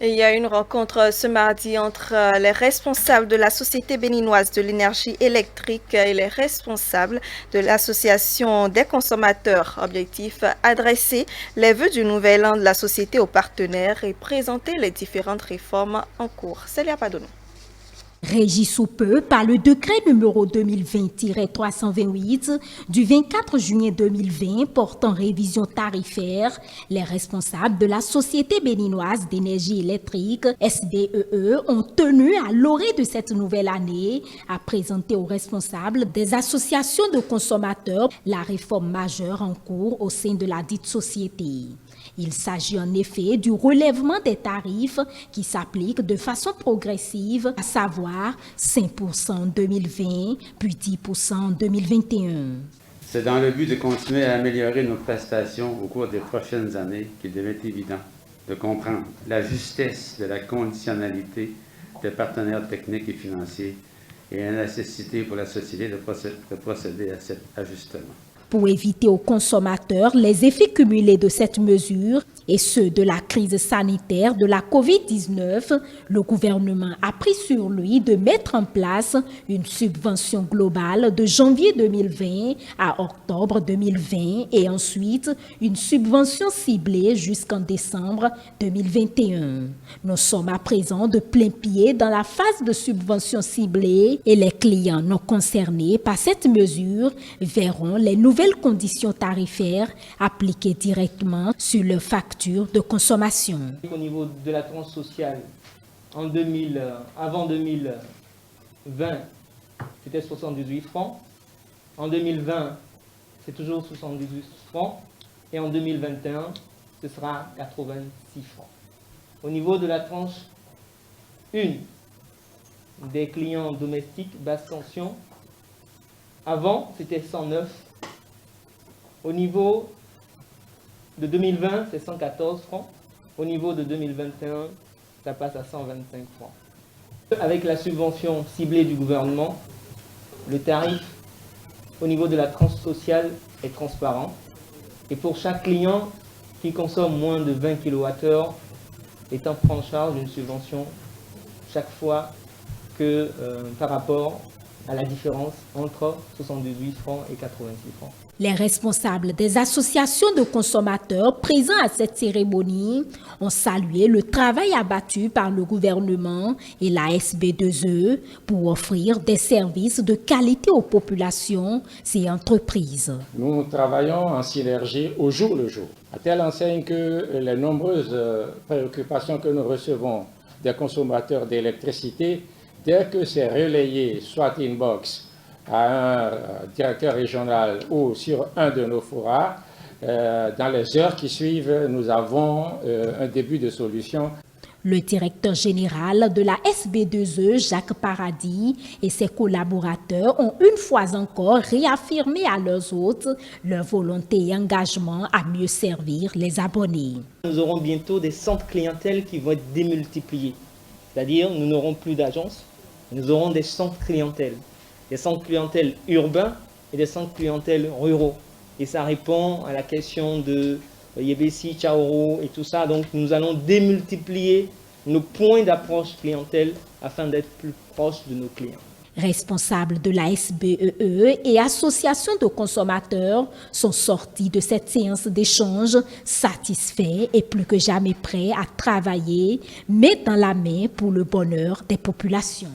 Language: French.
Et il y a une rencontre ce mardi entre les responsables de la Société béninoise de l'énergie électrique et les responsables de l'Association des consommateurs. Objectif, adresser les vœux du nouvel an de la société aux partenaires et présenter les différentes réformes en cours. Célia Padono. Régi sous peu par le décret numéro 2020-328 du 24 juillet 2020 portant révision tarifaire, les responsables de la Société béninoise d'énergie électrique, SBEE, ont tenu à l'orée de cette nouvelle année à présenter aux responsables des associations de consommateurs la réforme majeure en cours au sein de la dite société. Il s'agit en effet du relèvement des tarifs qui s'appliquent de façon progressive, à savoir 5% en 2020, puis 10% en 2021. C'est dans le but de continuer à améliorer nos prestations au cours des prochaines années qu'il devient évident de comprendre la justesse de la conditionnalité des partenaires techniques et financiers et la nécessité pour la société de procéder à cet ajustement. Pour éviter aux consommateurs les effets cumulés de cette mesure et ceux de la crise sanitaire de la COVID-19, le gouvernement a pris sur lui de mettre en place une subvention globale de janvier 2020 à octobre 2020 et ensuite une subvention ciblée jusqu'en décembre 2021. Nous sommes à présent de plein pied dans la phase de subvention ciblée et les clients non concernés par cette mesure verront les nouvelles conditions tarifaires appliquées directement sur leurs factures de consommation. Au niveau de la tranche sociale, avant 2020, c'était 78 francs. En 2020, c'est toujours 78 francs. Et en 2021, ce sera 86 francs. Au niveau de la tranche 1 des clients domestiques basse tension, avant, c'était 109. Au niveau de 2020, c'est 114 francs. Au niveau de 2021, ça passe à 125 francs. Avec la subvention ciblée du gouvernement, le tarif au niveau de la tranche sociale est transparent. Et pour chaque client qui consomme moins de 20 kWh, est en prend en charge une subvention chaque fois que par rapport à la différence entre 78 francs et 86 francs. Les responsables des associations de consommateurs présents à cette cérémonie ont salué le travail abattu par le gouvernement et la SB2E pour offrir des services de qualité aux populations et entreprises. Nous travaillons en synergie au jour le jour, à telle enseigne que les nombreuses préoccupations que nous recevons des consommateurs d'électricité, dès que c'est relayé, soit inbox, à un directeur régional ou sur un de nos forats, dans les heures qui suivent, nous avons un début de solution. Le directeur général de la SB2E, Jacques Paradis, et ses collaborateurs ont une fois encore réaffirmé à leurs hôtes leur volonté et engagement à mieux servir les abonnés. Nous aurons bientôt des centres clientèles qui vont être démultipliés. C'est-à-dire, nous n'aurons plus d'agences, nous aurons des centres clientèles. Des centres clientèles urbains et des centres clientèles ruraux. Et ça répond à la question de Yébessi, Tchaoro et tout ça. Donc nous allons démultiplier nos points d'approche clientèle afin d'être plus proches de nos clients. Responsables de la SBEE et associations de consommateurs sont sortis de cette séance d'échange satisfaits et plus que jamais prêts à travailler, main dans la main pour le bonheur des populations.